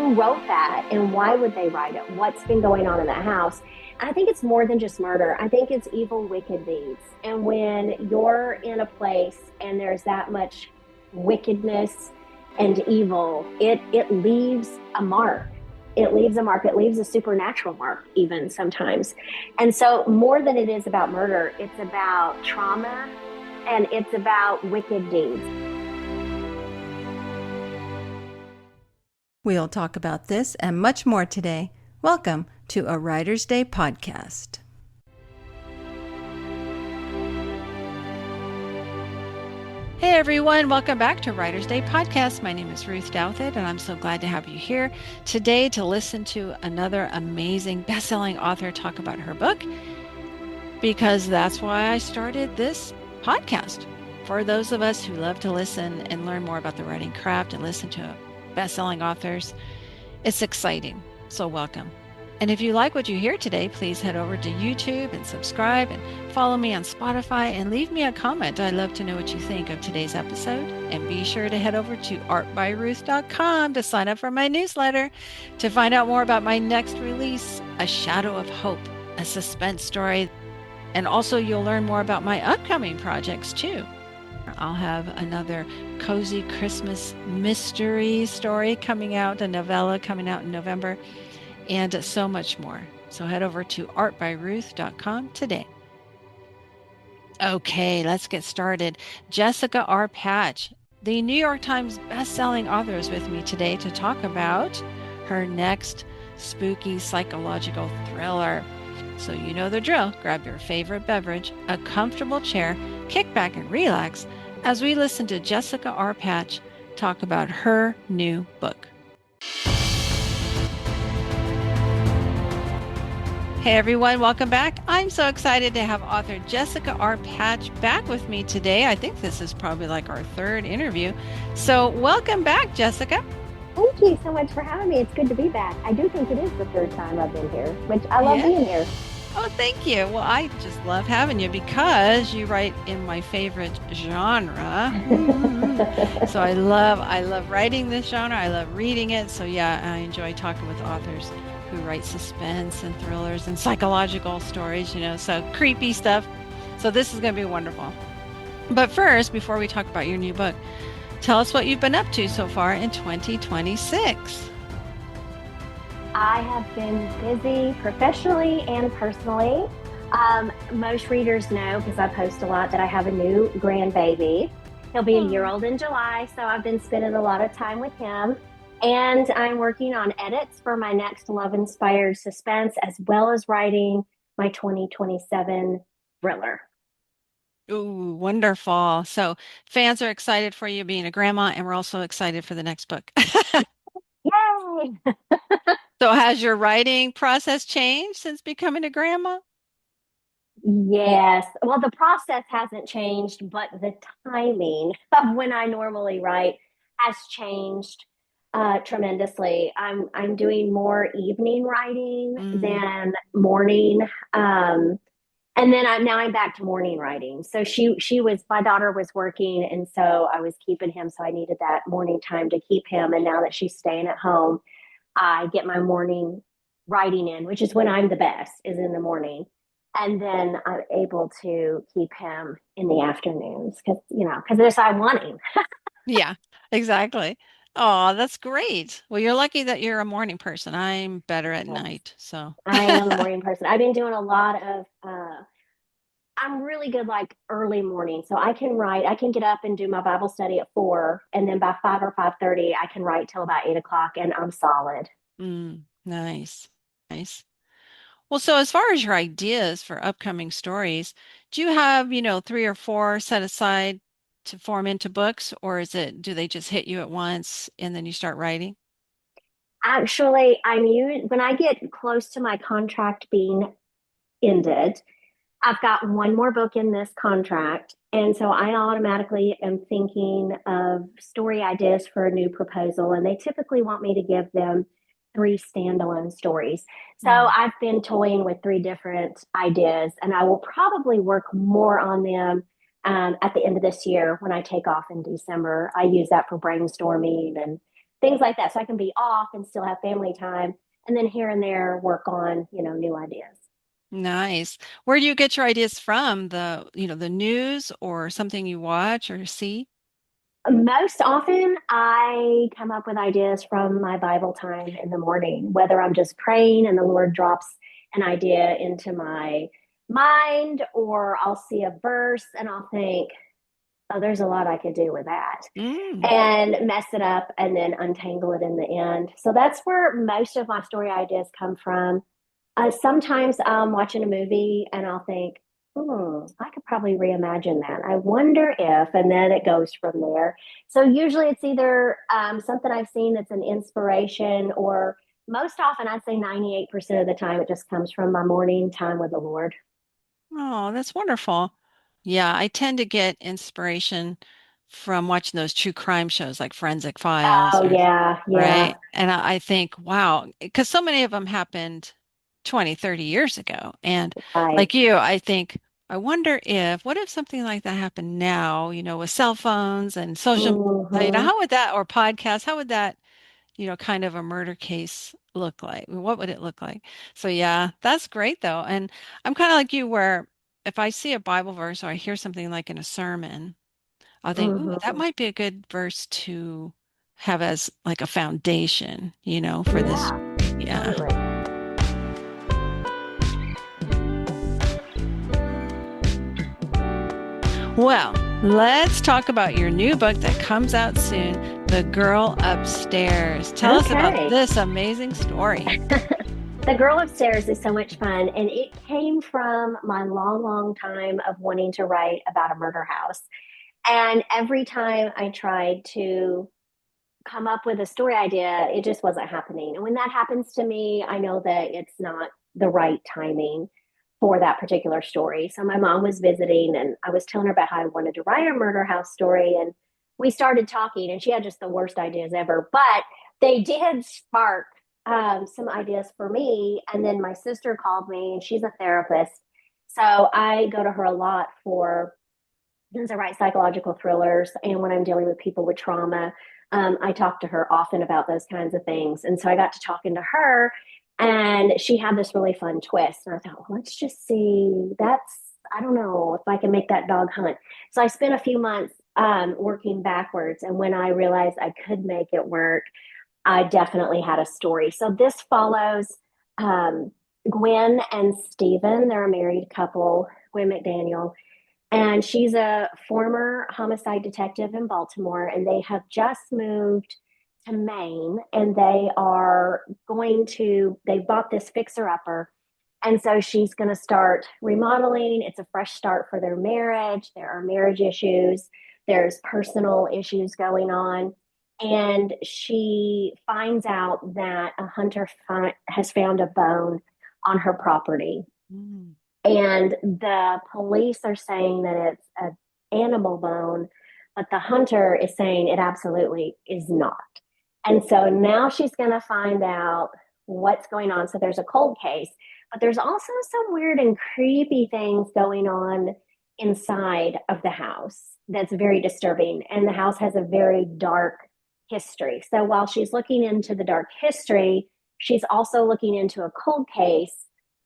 who wrote that and why would they write it? What's been going on in that house? And I think it's more than just murder. I think it's evil, wicked deeds. And when you're in a place and there's that much wickedness and evil, it leaves a mark. It leaves a mark. It leaves a supernatural mark, even sometimes. And so, more than it is about murder, it's about trauma and it's about wicked deeds. We'll talk about this and much more today. Welcome to a Writer's Day podcast. Hey everyone, welcome back to Writer's Day podcast. My name is Ruth Douthit, and I'm so glad to have you here today to listen to another amazing best-selling author talk about her book, because that's why I started this podcast. For those of us who love to listen and learn more about the writing craft and listen to best-selling authors, it's exciting. So welcome. And if you like what you hear today, please head over to YouTube and subscribe and follow me on Spotify and leave me a comment. I'd love to know what you think of today's episode. And be sure to head over to artbyruth.com to sign up for my newsletter to find out more about my next release, A Shadow of Hope, a suspense story. And also you'll learn more about my upcoming projects too. I'll have another cozy Christmas mystery story coming out, a novella coming out in November, and so much more. So head over to artbyruth.com today. Okay, let's get started. Jessica R. Patch, the New York Times best-selling author, is with me today to talk about her next spooky psychological thriller. So you know the drill. Grab your favorite beverage, a comfortable chair, kick back and relax as we listen to Jessica R. Patch talk about her new book. Hey everyone, welcome back. I'm so excited to have author Jessica R. Patch back with me today. I think this is probably like our third interview. So welcome back, Jessica. Thank you so much for having me. It's good to be back. I do think it is the third time I've been here, which I love being here. Oh, thank you. Well, I just love having you because you write in my favorite genre. So I love writing this genre. I love reading it. So yeah, I enjoy talking with authors who write suspense and thrillers and psychological stories, so creepy stuff. So this is going to be wonderful. But first, before we talk about your new book, tell us what you've been up to so far in 2026. I have been busy professionally and personally. Most readers know, because I post a lot, that I have a new grandbaby. He'll be a year old in July, so I've been spending a lot of time with him. And I'm working on edits for my next love-inspired suspense, as well as writing my 2027 thriller. Ooh, wonderful. So fans are excited for you being a grandma, and we're also excited for the next book. Yay! So has your writing process changed since becoming a grandma? Yes. Well, the process hasn't changed, but the timing of when I normally write has changed tremendously. I'm doing more evening writing than morning. And then I'm back to morning writing. So my daughter was working, and so I was keeping him. So I needed that morning time to keep him. And now that she's staying at home, I get my morning writing in, which is when I'm the best, is in the morning. And then I'm able to keep him in the afternoons because I want him. Yeah, exactly. Oh, that's great. Well, you're lucky that you're a morning person. I'm better at night, so. I am a morning person. I've been doing a lot of, I'm really good like early morning. So I can get up and do my Bible study at 4. And then by 5 or 5:30, I can write till about 8 o'clock and I'm solid. Nice. Nice. Well, so as far as your ideas for upcoming stories, do you have, 3 or 4 set aside to form into books, or do they just hit you at once and then you start writing? Actually, when I get close to my contract being ended, I've got one more book in this contract. And so I automatically am thinking of story ideas for a new proposal. And they typically want me to give them 3 standalone stories. So I've been toying with 3 different ideas, and I will probably work more on them at the end of this year when I take off in December. I use that for brainstorming and things like that. So I can be off and still have family time. And then here and there work on, new ideas. Nice. Where do you get your ideas from? The news or something you watch or see? Most often, I come up with ideas from my Bible time in the morning, whether I'm just praying and the Lord drops an idea into my mind, or I'll see a verse and I'll think, oh, there's a lot I could do with that, Mm. and mess it up and then untangle it in the end. So that's where most of my story ideas come from. Sometimes I'm watching a movie and I'll think, I could probably reimagine that. I wonder if, and then it goes from there. So usually it's either something I've seen that's an inspiration, or most often I'd say 98% of the time it just comes from my morning time with the Lord. Oh, that's wonderful. Yeah, I tend to get inspiration from watching those true crime shows like Forensic Files Oh, or yeah, yeah, right. And I think, wow, because so many of them happened 20, 30 years ago. And right. like you, I think, what if something like that happened now, with cell phones and social media, Hmm. how would that, or podcasts, how would that, kind of a murder case look like? What would it look like? So yeah, that's great though. And I'm kind of like you where if I see a Bible verse or I hear something like in a sermon, I'll think, ooh, that Hmm. might be a good verse to have as like a foundation, for this. Yeah, Yeah. totally. Well, let's talk about your new book that comes out soon, The Girl Upstairs. Tell us about Okay. this amazing story. The Girl Upstairs is so much fun, and it came from my long, long time of wanting to write about a murder house. And every time I tried to come up with a story idea, it just wasn't happening. And when that happens to me, I know that it's not the right timing for that particular story. So my mom was visiting, and I was telling her about how I wanted to write a murder house story. And we started talking, and she had just the worst ideas ever. But they did spark some ideas for me. And then my sister called me, and she's a therapist. So I go to her a lot for as I write psychological thrillers, and when I'm dealing with people with trauma, I talk to her often about those kinds of things. And so I got to talking to her, and she had this really fun twist. And I thought, well, let's just see. I don't know if I can make that dog hunt. So I spent a few months working backwards. And when I realized I could make it work, I definitely had a story. So this follows um, Gwen and Stephen. They're a married couple, Gwen McDaniel, and she's a former homicide detective in Baltimore, and they have just moved to Maine, and they bought this fixer upper. And so she's going to start remodeling. It's a fresh start for their marriage. There are marriage issues, there's personal issues going on. And she finds out that a hunter has found a bone on her property, Mm. and the police are saying that it's an animal bone, but the hunter is saying it absolutely is not. And so now she's going to find out what's going on. So there's a cold case, but there's also some weird and creepy things going on inside of the house that's very disturbing. And the house has a very dark history. So while she's looking into the dark history, she's also looking into a cold case.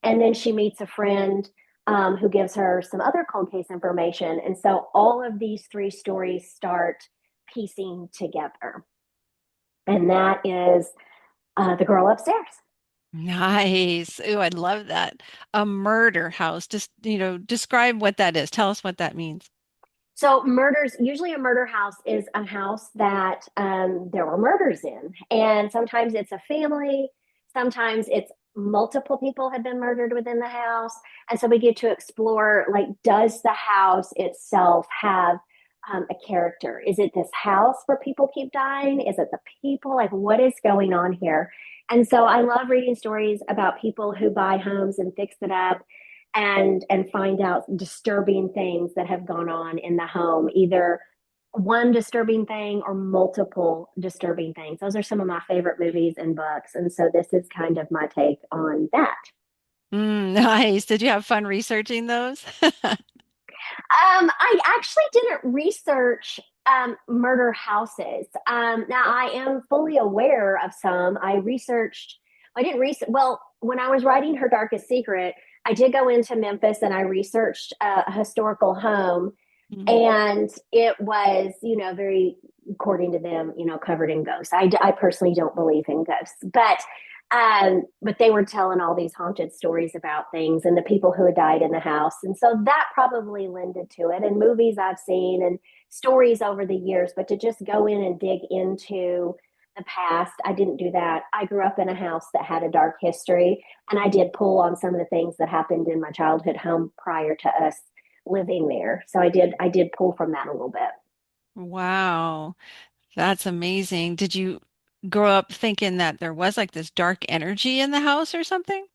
And then she meets a friend who gives her some other cold case information. And so all of these three stories start piecing together. And that is The Girl Upstairs. Nice. Ooh, I love that. A murder house. Just, describe what that is. Tell us what that means. So, usually a murder house is a house that there were murders in. And sometimes it's a family, sometimes it's multiple people have been murdered within the house. And so we get to explore, like, does the house itself have a character? Is it this house where people keep dying? Is it the people? Like, what is going on here? And so I love reading stories about people who buy homes and fix it up and find out disturbing things that have gone on in the home, either one disturbing thing or multiple disturbing things. Those are some of my favorite movies and books. And so this is kind of my take on that. Nice. Did you have fun researching those? I actually didn't research murder houses. Now I am fully aware of some. I didn't research, well, when I was writing Her Darkest Secret, I did go into Memphis and I researched a historical home, Mhm. and it was, very, according to them, covered in ghosts. I personally don't believe in ghosts, but they were telling all these haunted stories about things and the people who had died in the house, and so that probably lended to it. And movies I've seen and stories over the years, but to just go in and dig into the past, I didn't do that. I grew up in a house that had a dark history, and I did pull on some of the things that happened in my childhood home prior to us living there. So I did pull from that a little bit. Wow, that's amazing. Did you grow up thinking that there was like this dark energy in the house or something?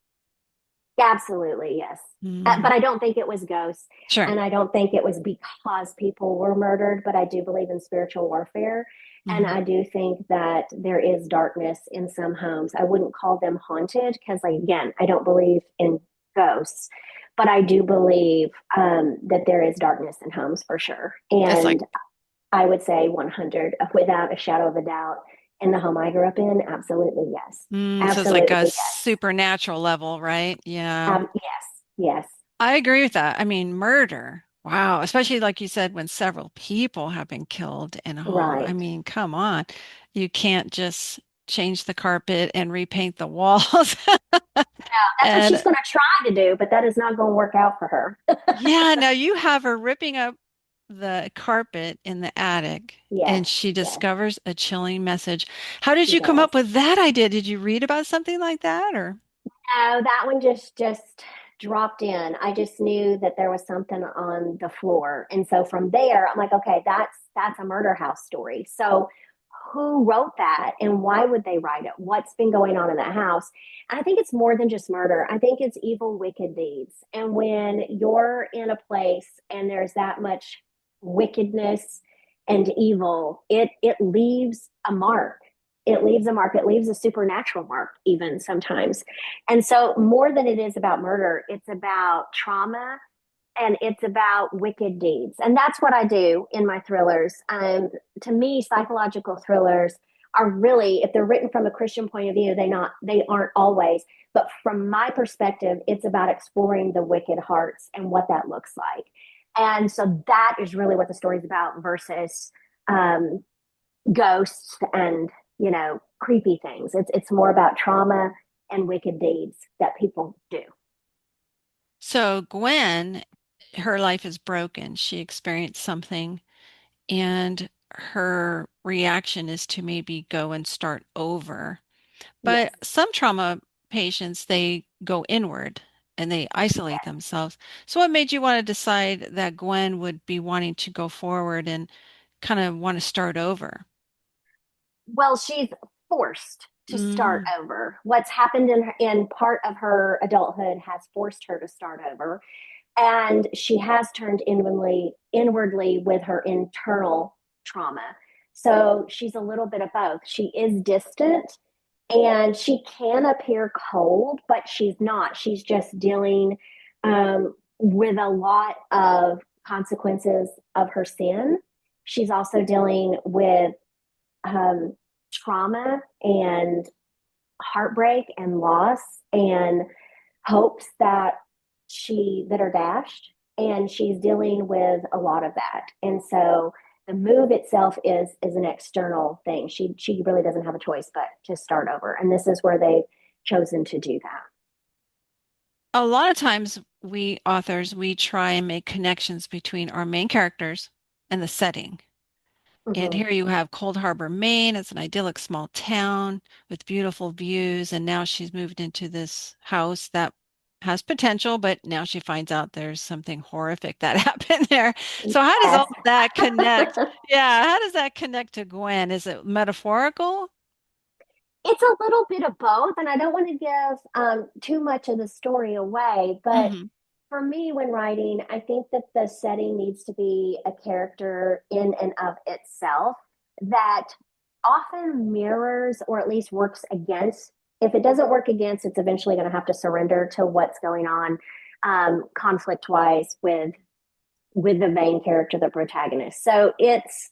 Absolutely, yes. Mm, But I don't think it was ghosts, sure. and I don't think it was because people were murdered, but I do believe in spiritual warfare. And Hmm. I do think that there is darkness in some homes. I wouldn't call them haunted because, like, again, I don't believe in ghosts, but I do believe that there is darkness in homes for sure. It's like, And I would say 100, without a shadow of a doubt, in the home I grew up in, absolutely yes. so it's like Absolutely a yes. supernatural level, right? Yeah. Yes, yes. I agree with that. I mean, murder. Wow. Especially like you said, when several people have been killed in a home. I Right. mean, come on. You can't just change the carpet and repaint the walls. That's what she's And going to try to do, but that is not going to work out for her. yeah, now you have her ripping up the carpet in the attic and Yes, she yes, discovers a chilling message. How did she you come does. up with that idea? Did you read about something like that or? No, that one just dropped in. I just knew that there was something on the floor, and so from there, I'm like, okay, that's a murder house story. So, who wrote that, and why would they write it? What's been going on in that house? And I think it's more than just murder. I think it's evil, wicked deeds. And when you're in a place and there's that much wickedness and evil, it leaves a mark. It leaves a mark. It leaves a supernatural mark, even sometimes. And so, more than it is about murder, it's about trauma and it's about wicked deeds. And that's what I do in my thrillers. To me, psychological thrillers are really, if they're written from a Christian point of view, they aren't always. But from my perspective, it's about exploring the wicked hearts and what that looks like. And so that is really what the story's about versus um, ghosts and creepy things. It's more about trauma and wicked deeds that people do. So Gwen, her life is broken. She experienced something and her reaction is to maybe go and start over. Yes, But some trauma patients, they go inward and they isolate yes. themselves. So what made you want to decide that Gwen would be wanting to go forward and kind of want to start over? Well, she's forced to start Mm, over. What's happened in part of her adulthood has forced her to start over, and she has turned inwardly with her internal trauma. So she's a little bit of both. She is distant and she can appear cold, but she's not. She's just dealing with a lot of consequences of her sin. She's also dealing with um, trauma and heartbreak and loss and hopes that are dashed, and she's dealing with a lot of that. And so the move itself is an external thing. She really doesn't have a choice but to start over, and this is where they've chosen to do that. a lot of times we authors, we try and make connections between our main characters and the setting. And Mm-hmm. here you have Cold Harbor, Maine. It's an idyllic small town with beautiful views. And now she's moved into this house that has potential, but now she finds out there's something horrific that happened there. So how does Yes. all that connect? Yeah, how does that connect to Gwen? Is it metaphorical? It's a little bit of both, and I don't want to give too much of the story away, but Hmm. for me, when writing, I think that the setting needs to be a character in and of itself that often mirrors or at least works against. If it doesn't work against, it's eventually going to have to surrender to what's going on conflict wise with the main character, the protagonist. So it's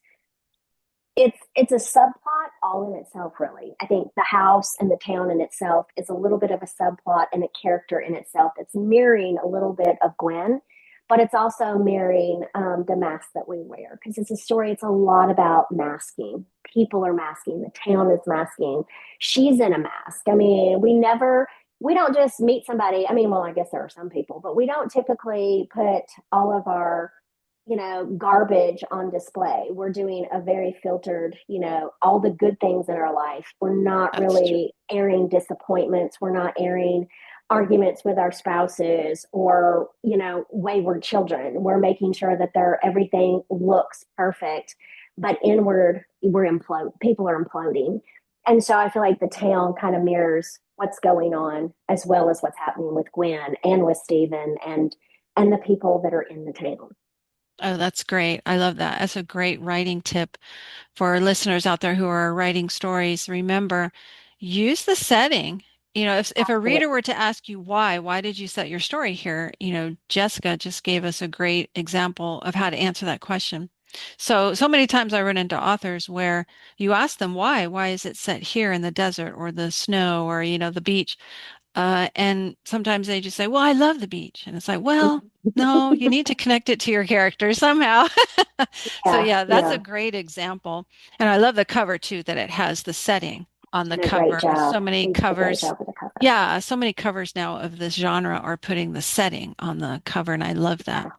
a subplot all in itself, really. I think the house and the town in itself is a little bit of a subplot and a character in itself that's mirroring a little bit of Gwen, but it's also mirroring the mask that we wear, because it's a story. It's a lot about masking. People are masking. The town is masking. She's in a mask. I mean, we don't just meet somebody. I mean, well, I guess there are some people, but we don't typically put all of our garbage on display. We're doing a very filtered, all the good things in our life. We're not That's true. really airing disappointments. We're not airing arguments with our spouses or, wayward children. We're making sure that everything looks perfect, but inward, people are imploding. And so I feel like the town kind of mirrors what's going on as well as what's happening with Gwen and with Stephen and the people that are in the town. Oh, that's great. I love that. That's a great writing tip for our listeners out there who are writing stories. Remember, use the setting. If a Absolutely. reader were to ask you why did you set your story here? Jessica just gave us a great example of how to answer that question. So many times I run into authors where you ask them why is it set here in the desert or the snow or, the beach? And sometimes they just say, well, I love the beach. And it's like, well, no, you need to connect it to your character somehow. So Yeah, yeah, that's a yeah. great example. And I love the cover too, that it has the setting on the Did a great cover. job. So many He did a great covers. job with the cover. Yeah, so many covers now of this genre are putting the setting on the cover, and I love that. Yeah.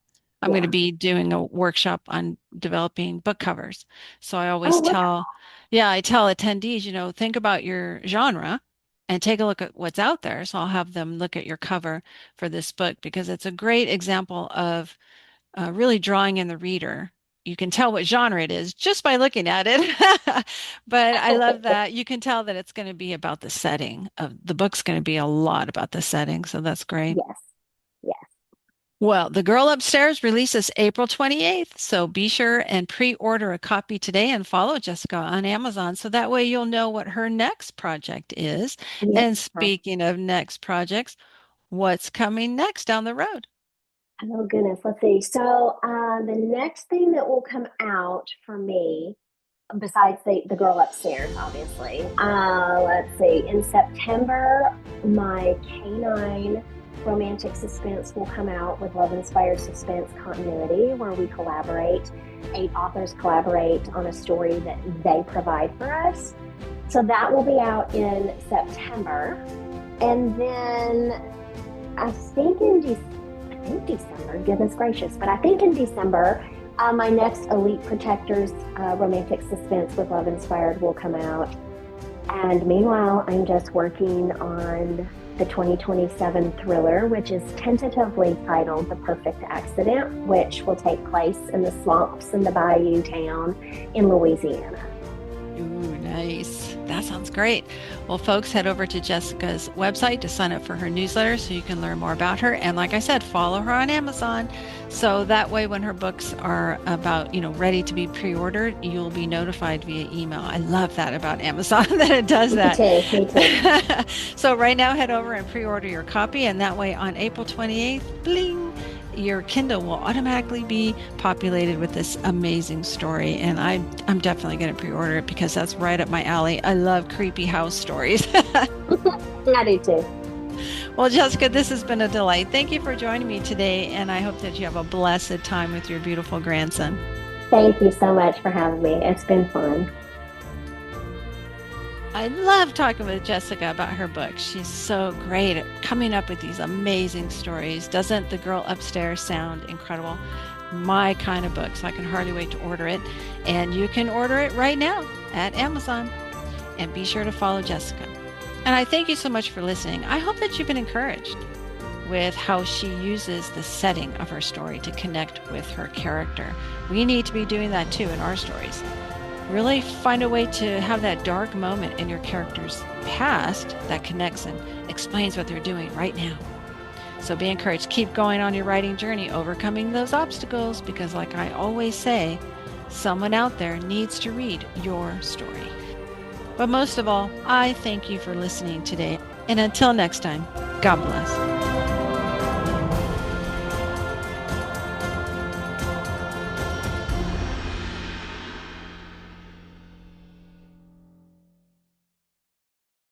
I'm going to Yeah. be doing a workshop on developing book covers. So I Oh, always wonderful. I tell attendees, think about your genre and take a look at what's out there. So I'll have them look at your cover for this book because it's a great example of really drawing in the reader. You can tell what genre it is just by looking at it. But I love that you can tell that it's going to be about the setting of the book's going to be a lot about the setting. So that's great. Yes. Yes. Well, The Girl Upstairs releases April 28th, so be sure and pre-order a copy today and follow Jessica on Amazon so that way you'll know what her next project is. And Yeah. speaking of next projects, what's coming next down the road? Oh goodness. Let's see. So the next thing that will come out for me, besides the girl upstairs, obviously. Let's see. In September, my canine romantic suspense will come out with Love Inspired Suspense Continuity, where we collaborate. 8 authors collaborate on a story that they provide for us. So that will be out in September. And then I think December, goodness gracious, but I think in December, my next Elite Protectors romantic suspense with Love Inspired will come out. And meanwhile, I'm just working on the 2027 thriller, which is tentatively titled The Perfect Accident, which will take place in the swamps in the bayou town in Louisiana. Ooh, nice. That sounds great. Well, folks, head over to Jessica's website to sign up for her newsletter so you can learn more about her. And like I said, follow her on Amazon. So that way, when her books are about, ready to be pre-ordered, you'll be notified via email. I love that about Amazon that it does Me that. too, me too. So right now, head over and pre-order your copy. And that way on April 28th, bling, your Kindle will automatically be populated with this amazing story. And I'm definitely going to pre-order it because that's right up my alley. I love creepy house stories. I do too. Well, Jessica, this has been a delight. Thank you for joining me today. And I hope that you have a blessed time with your beautiful grandson. Thank you so much for having me. It's been fun. I love talking with Jessica about her books. She's so great at coming up with these amazing stories. Doesn't The Girl Upstairs sound incredible? My kind of book, so I can hardly wait to order it. And you can order it right now at Amazon. And be sure to follow Jessica. And I thank you so much for listening. I hope that you've been encouraged with how she uses the setting of her story to connect with her character. We need to be doing that too in our stories. Really find a way to have that dark moment in your character's past that connects and explains what they're doing right now. So be encouraged. Keep going on your writing journey, overcoming those obstacles, because like I always say, someone out there needs to read your story. But most of all, I thank you for listening today. And until next time, God bless.